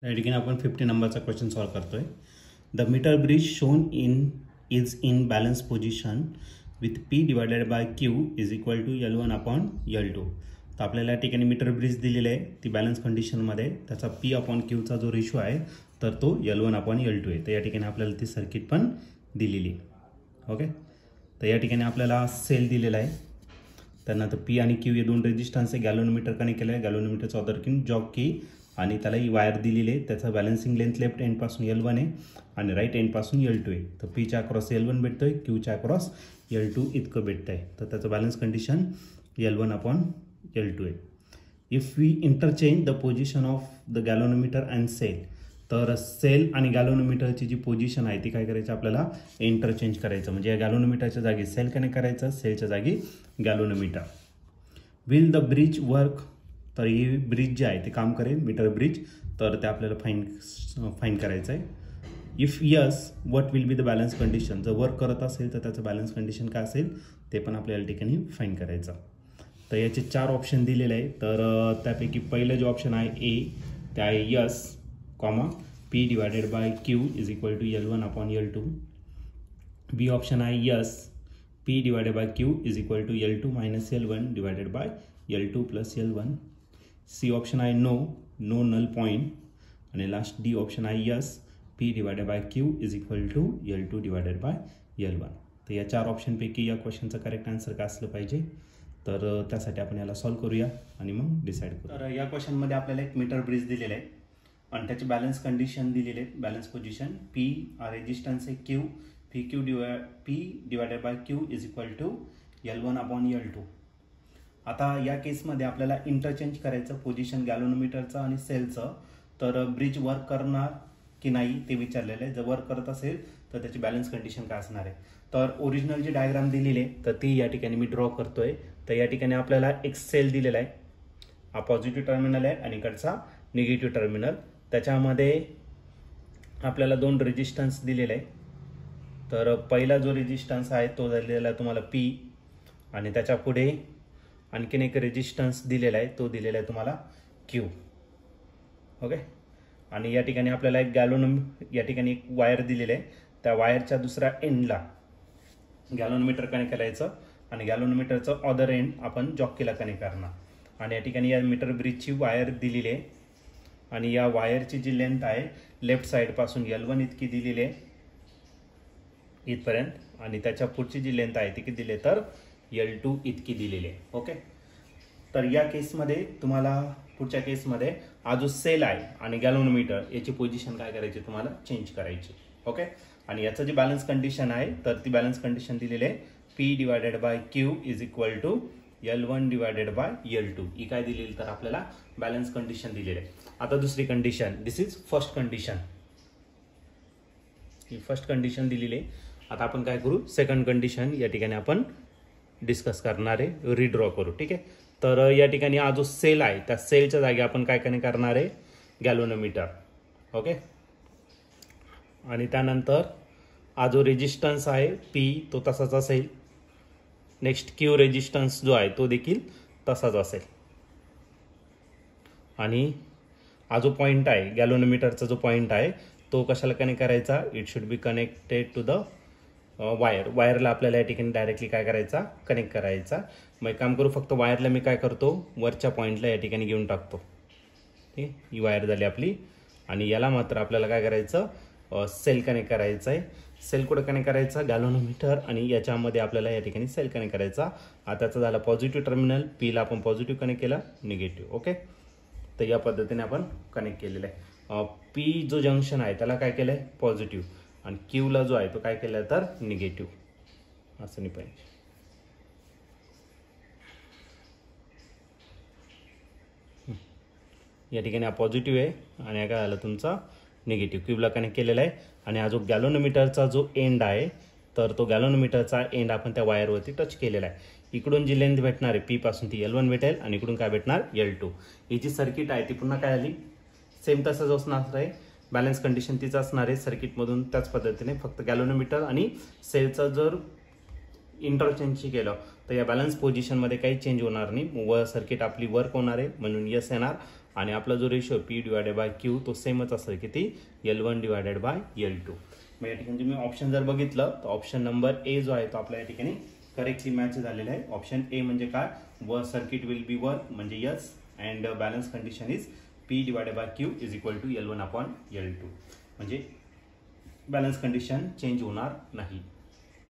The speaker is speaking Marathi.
या ठिकाणी आपण 50 नंबरचा क्वेश्चन सॉल्व करतोय. The metre bridge shown is in balance position with P divided by Q is equal to L1 upon L2. तर आपल्याला या ठिकाणी मीटर ब्रिज दिलेली आहे ती बॅलन्स कंडिशनमध्ये, त्याचा पी अपॉन क्यूचा जो रेशो आहे तर तो L1 अपॉन L2 आहे. तर या ठिकाणी आपल्याला ती सर्किट पण दिलेली आहे. ओके, तर या ठिकाणी आपल्याला सेल दिलेला आहे, त्यानंतर पी आणि क्यू हे दोन रेजिस्टन्स आहे. गॅलोनोमीटर कनेक्ट केलं आहे, गॅलोनोमीटरचा अदर की जॉग की, आणि त्याला ही वायर दिलेली आहे. त्याचा बॅलन्सिंग लेंथ लेफ्ट एंडपासून L1 आहे आणि राईट एंडपासून L2 आहे. तर पीच्या अक्रॉस L1 भेटतो आहे, क्यूच्या अक्रॉस L2 इतकं भेटतं आहे. तर त्याचं balance condition L1 upon L2 आहे. If we interchange the position of the galvanometer and cell, तर सेल आणि गॅलोनोमीटरची जी पोझिशन आहे ती काय करायची आपल्याला इंटरचेंज करायचं. म्हणजे या गॅलोनोमीटरच्या जागी सेल कनेक्ट करायचं, सेलच्या जागी गॅलोनोमीटर. विल द ब्रिज वर्क, तर ही ब्रिज जे आहे ते काम करेल, मीटर ब्रिज, तर ते आपल्याला फाईन करायचं आहे. If yes, what will be the balance condition, जर वर्क करत असेल तर त्याचं बॅलन्स कंडिशन काय असेल ते पण आपल्याला ठिकाणी फाईन करायचं. तर याचे 4 ऑप्शन दिलेले आहे. तर त्यापैकी पहिलं जे ऑप्शन आहे ए, ते आहे yes comma P divided by Q is equal to L1 upon L2. B option आहे yes P divided by Q is equal to L2 minus L1 divided by L2 plus L1. C option आहे नो नल पॉईंट. आणि लास्ट डी ऑप्शन आहे yes P divided by Q is equal to L2 divided by L1. तर या 4 ऑप्शनपैकी या क्वेश्चनचं करेक्ट आन्सर काय असलं पाहिजे, तर त्यासाठी आपण याला सॉल्व करूया आणि मग डिसाईड करू. तर या क्वेश्चनमध्ये आपल्याला एक मीटर ब्रिज दिलेलं आहे आणि त्याची बॅलन्स कंडिशन दिलेली आहे. बॅलन्स पोझिशन पी रेजिस्टन्स आहे Q, P divided by Q is equal to L1 upon L2. आता या केसमध्ये आपल्याला इंटरचेंज करायचं पोझिशन गॅलोनोमीटरचं आणि सेलचं. तर ब्रिज वर्क करणार की नाही ते विचारलेलं आहे. जर वर्क करत असेल तर त्याची बॅलन्स कंडिशन काय असणार आहे. तर ओरिजिनल जी डायग्राम दिलेली आहे तर ती या ठिकाणी मी ड्रॉ करतोय. तर या ठिकाणी आपल्याला एक सेल दिलेला आहे, हा पॉझिटिव्ह टर्मिनल आहे आणि इकडचा निगेटिव्ह टर्मिनल. त्याच्यामध्ये आपल्याला 2 रेजिस्टन्स दिलेले आहे. तर पहिला जो रेजिस्टन्स आहे तो दिलेला आहे तुम्हाला पी, आणि त्याच्या पुढे आणखीन एक रेजिस्टन्स दिलेला आहे, तो दिलेला आहे तुम्हाला क्यू. ओके, आणि या ठिकाणी आपल्याला एक या ठिकाणी एक वायर दिलेली आहे. त्या वायरच्या दुसऱ्या एंडला गॅलोनोमीटर कनेक्ट करायचं आणि गॅलोनोमीटरचं अदर एंड आपण जॉकीला कनेक्ट करणार. आणि या ठिकाणी या मीटर ब्रिजची वायर दिलेली आहे आणि या वायरची जी लेंथ आहे लेफ्ट साईडपासून L1 इतकी दिलेली आहे इथपर्यंत, आणि त्याच्या पुढची जी लेंथ आहे ती किती दिली तर L2 इतकी दिलेली आहे. ओके, तर या केसमध्ये तुम्हाला पुढच्या केसमध्ये हा जो सेल आहे आणि गॅलोनोमीटर याची पोझिशन काय करायची तुम्हाला चेंज करायची. ओके, आणि याचं जी बॅलन्स कंडिशन आहे तर ती बॅलन्स कंडिशन दिलेली आहे P divided by Q is equal to L1 divided by L2. ही काय दिलेली तर आपल्याला बॅलन्स कंडिशन दिलेली आहे. आता दुसरी condition, this is first condition, he first condition दिलेली आहे. आता आपण काय करू, सेकंड कंडिशन या ठिकाणी आपण डिस्कस करणार आहे, रिड्रॉ करू. ठीक आहे, तर या ठिकाणी हा जो सेल आहे त्या सेलच्या जागी आपण काय कनेक्ट करणार आहे गॅलोनोमीटर. ओके, आणि त्यानंतर हा जो रेजिस्टन्स आहे पी तो तसाच असेल. नेक्स्ट क्यू रेजिस्टन्स जो आहे तो देखील तसाच असेल. आणि हा जो पॉईंट आहे गॅलोनोमीटरचा जो पॉईंट आहे तो कशाला कनेक्ट करायचा, it should be connected to the वायरला आपल्याला या ठिकाणी डायरेक्टली काय करायचा कनेक्ट करायचा. मग काम करू, फक्त वायरला मी काय करतो वरच्या पॉईंटला या ठिकाणी घेऊन टाकतो. ठीक आहे, ही वायर झाली आपली. आणि याला मात्र आपल्याला काय करायचं सेल कनेक्ट करायचं आहे. सेल कुठं कनेक्ट करायचा गॅलोनोमीटर, आणि याच्यामध्ये आपल्याला या ठिकाणी सेल कनेक्ट करायचा. त्याचा झाला पॉझिटिव्ह टर्मिनल, पीला आपण पॉझिटिव्ह कनेक्ट केला, निगेटिव्ह. ओके, तर या पद्धतीने आपण कनेक्ट केलेलं आहे. पी जो जंक्शन आहे त्याला काय केलं आहे पॉझिटिव्ह, आणि क्यूला जो आहे तो काय केला तर निगेटिव्ह. असं नाही पाहिजे. या ठिकाणी हा पॉझिटिव्ह आहे आणि काय झालं तुमचा निगेटिव्ह. क्यूबला कनेक्ट केलेला आहे. आणि हा जो गॅलोनोमीटरचा जो एंड आहे तर तो गॅलोनोमीटरचा एंड आपण त्या वायरवरती टच केलेला आहे. इकडून जी लेंथ भेटणार आहे पी पासून ती L1 भेटेल आणि इकडून काय भेटणार L2. ही जी सर्किट आहे ती पुन्हा काय झाली सेम तसंच असणार आहे, बॅलन्स कंडिशन तीच असणार आहे सर्किटमधून. त्याच पद्धतीने फक्त गॅलोनोमीटर आणि सेलचं जर इंटरचेंज केलं तर या बॅलन्स पोझिशनमध्ये काही चेंज होणार नाही. सर्किट आपली वर्क होणार आहे म्हणून यस येणार. आणि आपला जो ratio P divided by Q तो सेमच असेल किती L1 डिवायडेड बाय L2. मग या ठिकाणी तुम्ही ऑप्शन जर बघितलं तर ऑप्शन नंबर ए जो आहे तो आपल्या या ठिकाणी करेक्टली मॅच झालेला आहे. ऑप्शन ए म्हणजे काय, व सर्किट विल बी वन म्हणजे yes and balance condition is P divided by Q is equal to L1 upon L2, म्हणजे बॅलन्स कंडिशन चेंज होणार नाही.